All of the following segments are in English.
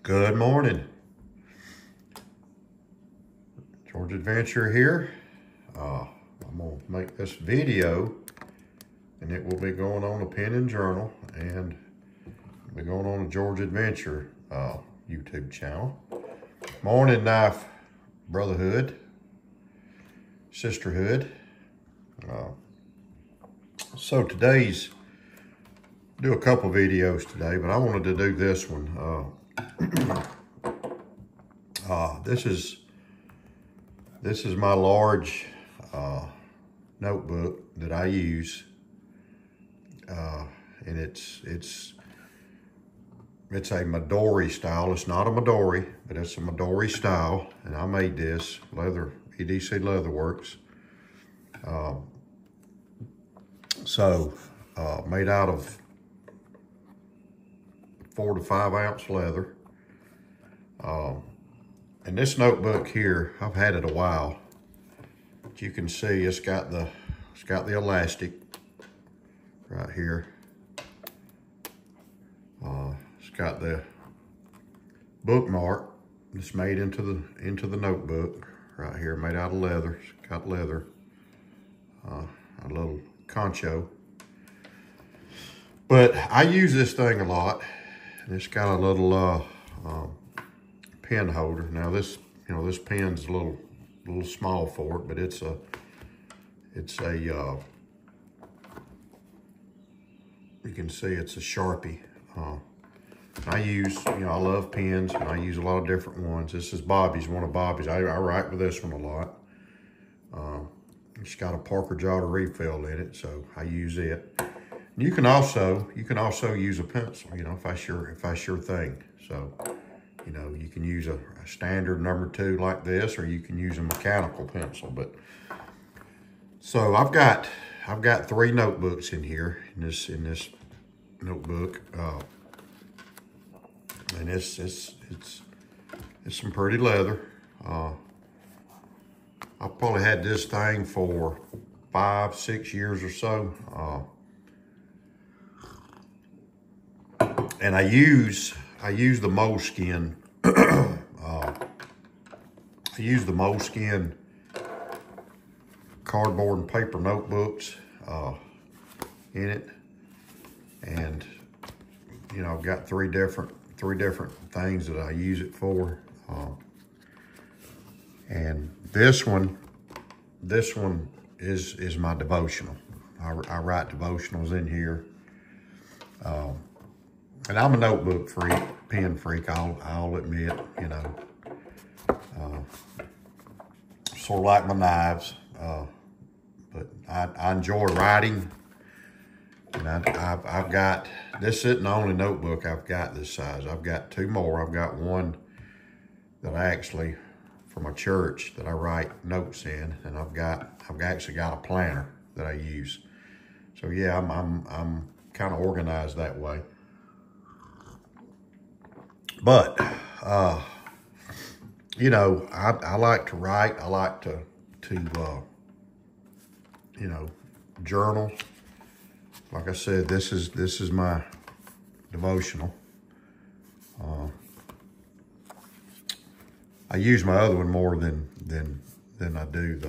Good morning. George Adventure here. I'm gonna make this video and it will be going on a pen and journal and be going on a George Adventure YouTube channel. Morning knife brotherhood, sisterhood. So do a couple videos today, but I wanted to do this one. This is my large notebook that I use, and it's a Midori style. It's not a Midori, but it's a Midori style, and I made this leather, EDC Leatherworks. Made out of 4 to 5 ounce leather. And this notebook here, I've had it a while. But you can see it's got the elastic right here. It's got the bookmark that's made into the notebook right here, made out of leather. It's got leather, a little concho. But I use this thing a lot, and it's got a little pen holder. Now this pen's a little small for it, but it's a you can see it's a Sharpie. I love pens, and I use a lot of different ones. This is Bobby's, one of Bobby's. I write with this one a lot. It's got a Parker Jotter refill in it, so I use it. You can also use a pencil, if that's your thing. So, you can use a standard number 2 like this, or you can use a mechanical pencil. But so I've got 3 notebooks in here in this notebook, and it's some pretty leather. I've probably had this thing for 5-6 years or so. And I use the Moleskine. I use the Moleskine cardboard and paper notebooks in it, and I've got three different things that I use it for. And this one is my devotional. I write devotionals in here. And I'm a notebook freak, pen freak, I'll admit, sort of like my knives, but I enjoy writing. And I've got, this isn't the only notebook I've got this size. I've got 2 more. I've got one that I actually, for my church, that I write notes in, and I've actually got a planner that I use. So yeah, I'm kind of organized that way. But, I like to write. I like to journal. Like I said, this is my devotional. I use my other one more than I do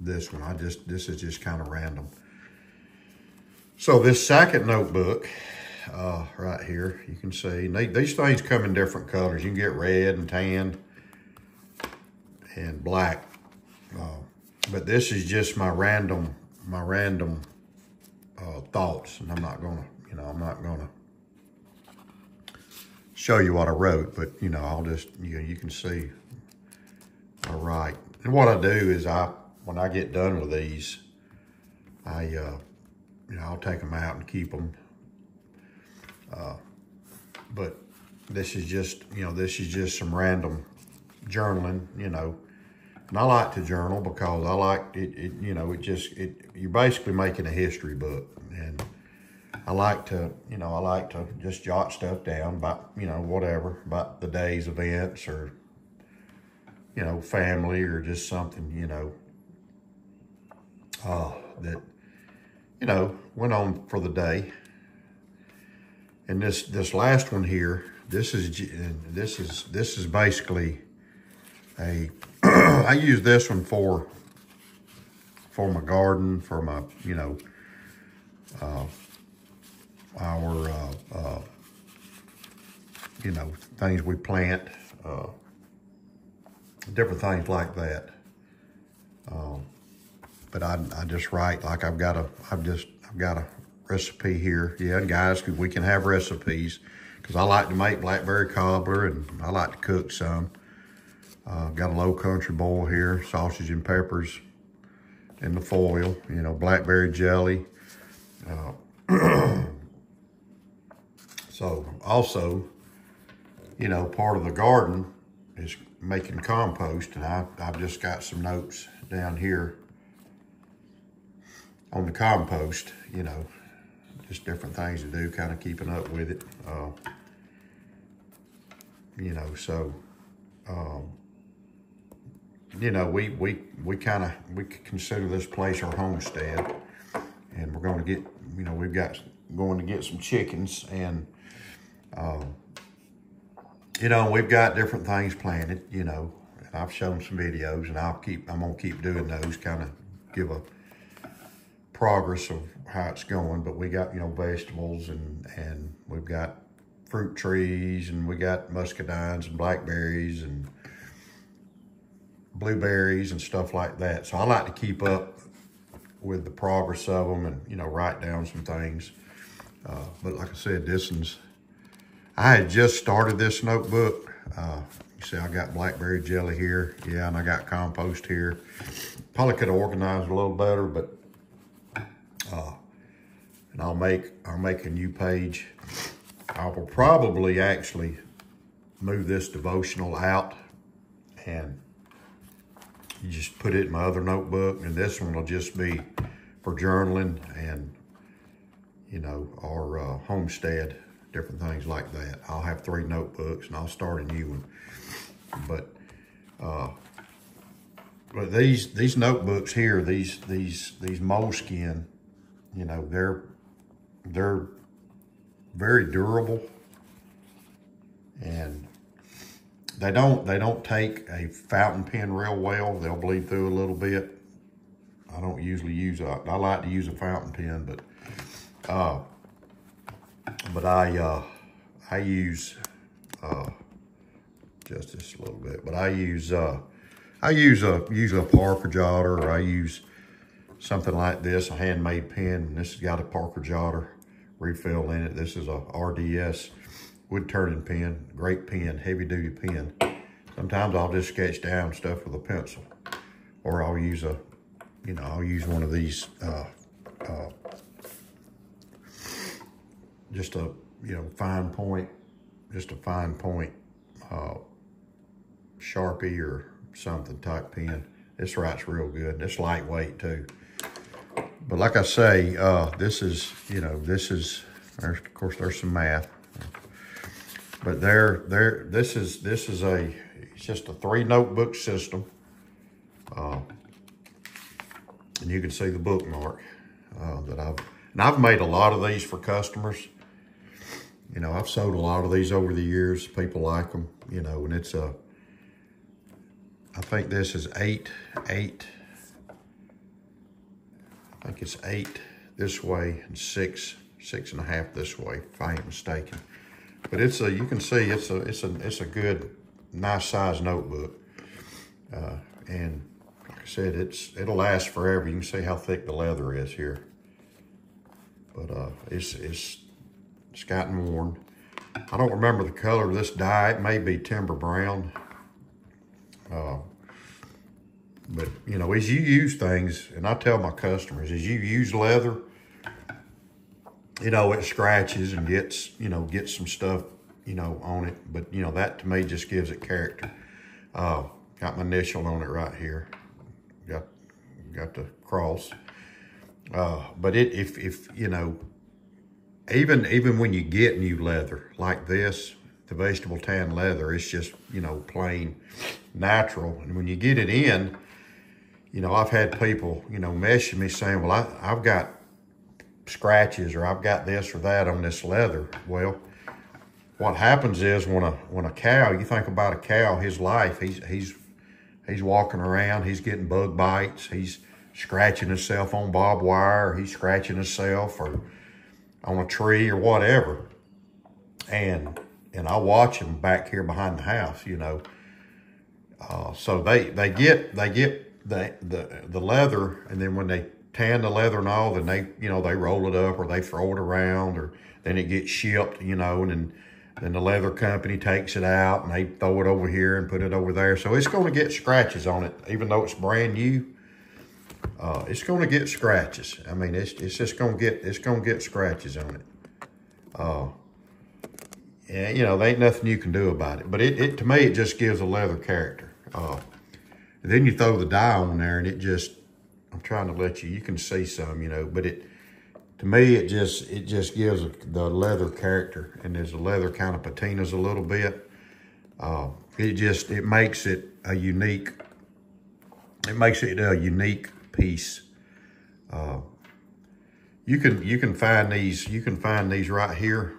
this one. This is just kind of random. So this second notebook, right here, you can see these things come in different colors. You can get red and tan and black, but this is just my random thoughts, and I'm not gonna show you what I wrote, but I'll just you can see I write. And what I do is when I get done with these, I'll take them out and keep them. But this is just some random journaling, and I like to journal because I like it, you're basically making a history book, and I like to just jot stuff down about, whatever, about the day's events, or, family, or just something, that, went on for the day. And this last one here, this is basically a, I use this one for my garden, for my, you know, you know, things we plant, different things like that. But I just write like I've got a recipe here. Yeah, guys, we can have recipes because I like to make blackberry cobbler and I like to cook some. Got a low country boil here, sausage and peppers in the foil, you know, blackberry jelly. So also, you know, part of the garden is making compost, and I've just got some notes down here on the compost, you know, just different things to do, kind of keeping up with it. You know, so, you know, we consider this place our homestead, and we're going to get, you know, going to get some chickens, and, you know, we've got different things planted, you know, and I've shown some videos, and I'm going to keep doing those, kind of give a progress of how it's going. But we got, you know, vegetables, and we've got fruit trees, and we got muscadines and blackberries and blueberries and stuff like that. So I like to keep up with the progress of them and, you know, write down some things. But like I said, I had just started this notebook. You see, I got blackberry jelly here. Yeah, and I got compost here. Probably could have organized a little better, but and I'll make a new page. I will probably actually move this devotional out, and you just put it in my other notebook, and this one will just be for journaling and, you know, our homestead, different things like that. I'll have 3 notebooks, and I'll start a new one. But these notebooks here, these moleskin, you know, they're very durable, and they don't take a fountain pen real well. They'll bleed through a little bit. I don't usually use I like to use a fountain pen, but I use just this a little bit. But I use usually a Parker Jotter, or I use something like this, a handmade pen. And this has got a Parker Jotter refill in it. This is a RDS wood turning pen, great pen, heavy duty pen. Sometimes I'll just sketch down stuff with a pencil, or I'll use I'll use one of these, just a, you know, fine point Sharpie or something type pen. This writes real good. It's lightweight too. But like I say, this is, you know, of course there's some math. But this is it's just a 3 notebook system. And you can see the bookmark that I've made a lot of these for customers. You know, I've sold a lot of these over the years. People like them, you know, and it's I think this is 8. I think it's 8 this way and 6.5 this way, if I ain't mistaken. But you can see it's a good, nice size notebook, and like I said, it'll last forever. You can see how thick the leather is here, but it's gotten worn. I don't remember the color of this dye. It may be timber brown, but you know, as you use things, and I tell my customers, as you use leather, you know, it scratches and gets some stuff, you know, on it. But, you know, that to me just gives it character. Got my initial on it right here. Got the cross. But if you know, even when you get new leather like this, the vegetable tan leather, it's just, you know, plain natural. And when you get it in, you know, I've had people, you know, message me saying, well, I've got scratches, or I've got this or that on this leather. Well, what happens is when a cow, you think about a cow, his life, he's walking around, he's getting bug bites, he's scratching himself on barbed wire, or he's scratching himself or on a tree or whatever. And I watch him back here behind the house, you know. So they get the leather, and then when they tan the leather and all, then they roll it up or they throw it around, or then it gets shipped, you know, and then the leather company takes it out and they throw it over here and put it over there. So it's going to get scratches on it, even though it's brand new. It's going to get scratches. I mean, it's just going to get scratches on it. And you know, there ain't nothing you can do about it. But to me, it just gives a leather character. Then you throw the dye on there, and it just, I'm trying to let you can see some, you know, but to me, it just gives the leather character, and there's a leather kind of patinas a little bit. It makes it a unique. It makes it a unique piece. You can find these. You can find these right here.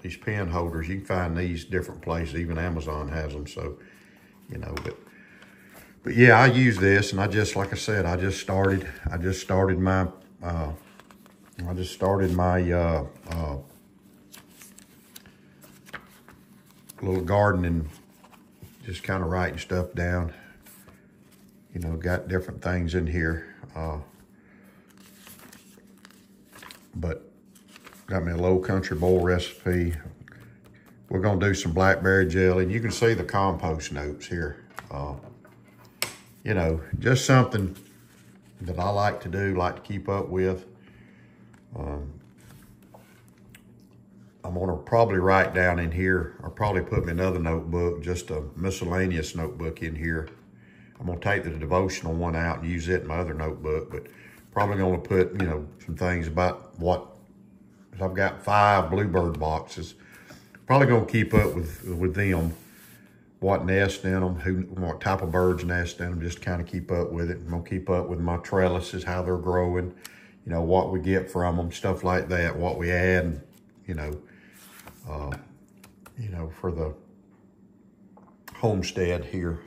These pen holders. You can find these different places. Even Amazon has them. So, you know, but yeah, I use this, and like I said, I just started my little gardening, just kind of writing stuff down. You know, got different things in here. But got me a low country boil recipe. We're gonna do some blackberry jelly, and you can see the compost notes here. You know, just something that I like to do, like to keep up with. I'm gonna probably write down in here, or probably put me another notebook, just a miscellaneous notebook in here. I'm gonna take the devotional one out and use it in my other notebook, but probably gonna put, you know, some things about I've got 5 bluebird boxes. Probably gonna keep up with them, what nest in them, what type of birds nest in them, just kind of keep up with it. I'm gonna keep up with my trellises, how they're growing, you know, what we get from them, stuff like that, what we add, you know, for the homestead here.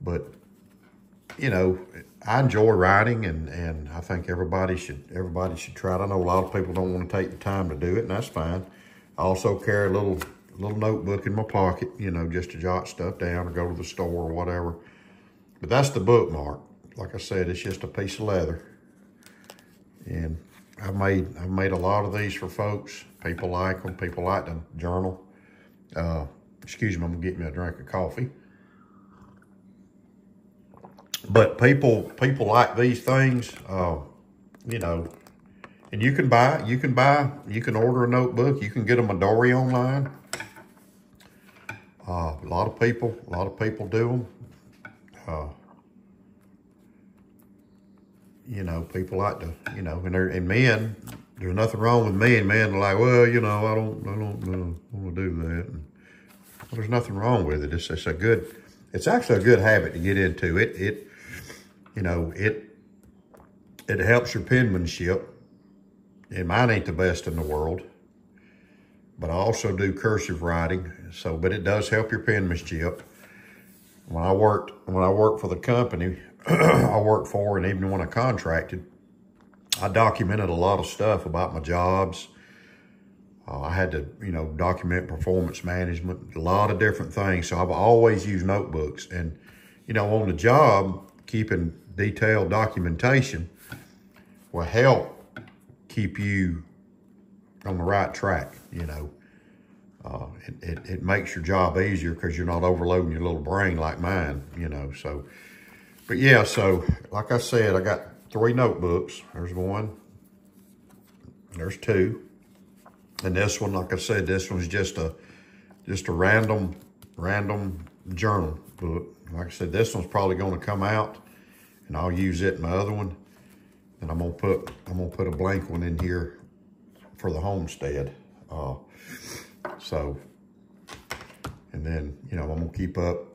But, you know, I enjoy writing, and I think everybody should try it. I know a lot of people don't want to take the time to do it, and that's fine. I also carry a little notebook in my pocket, you know, just to jot stuff down or go to the store or whatever. But that's the bookmark. Like I said, it's just a piece of leather. And I've made a lot of these for folks. People like them. People like to journal. Excuse me, I'm gonna get me a drink of coffee. But people like these things, you know, and you can order a notebook. You can get a Midori online. A lot of people do them. You know, people like to, you know, and men, there's nothing wrong with men. Men are like, well, you know, I don't want to do that. And, well, there's nothing wrong with it. It's actually a good habit to get into. You know, it helps your penmanship. And mine ain't the best in the world, but I also do cursive writing. So, but it does help your penmanship. When I worked for the company I worked for, and even when I contracted, I documented a lot of stuff about my jobs. I had to, you know, document performance management, a lot of different things. So I've always used notebooks, and, you know, on the job, keeping detailed documentation will help keep you on the right track, you know. It makes your job easier because you're not overloading your little brain like mine, you know. So, but yeah, so like I said, I got 3 notebooks. There's 1, there's 2, and this one, like I said, this one's just a random journal book. Like I said, this one's probably going to come out, and I'll use it in my other one, and I'm gonna put a blank one in here for the homestead. So, and then, you know, I'm gonna keep up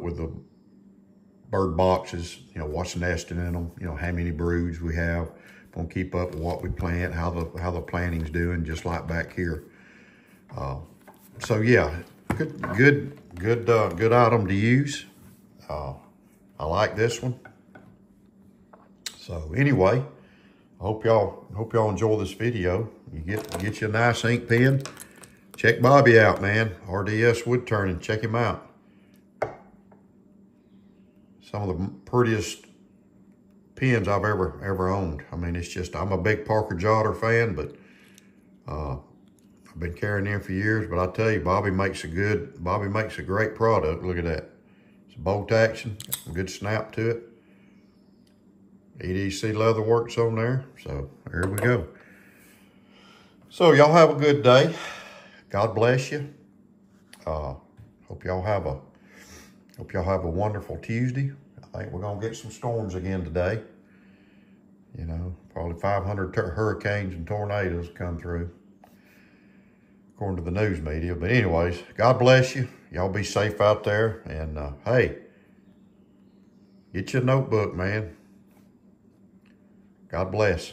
with the bird boxes, you know, what's nesting in them, you know, how many broods we have. Gonna keep up with what we plant, how the planting's doing, just like back here. So yeah, good item to use. I like this one. So anyway, I hope y'all enjoy this video. You get you a nice ink pen. Check Bobby out, man. RDS Wood Turning. Check him out. Some of the prettiest pens I've ever owned. I mean, it's just, I'm a big Parker Jotter fan, but I've been carrying them for years. But I tell you, Bobby makes a great product. Look at that. It's a bolt action, a good snap to it. EDC leather works on there. So there we go. So y'all have a good day. God bless you. Hope y'all have a wonderful Tuesday. I think we're gonna get some storms again today. You know, probably 500 hurricanes and tornadoes come through, according to the news media. But anyways, God bless you. Y'all be safe out there. And hey, get your notebook, man. God bless.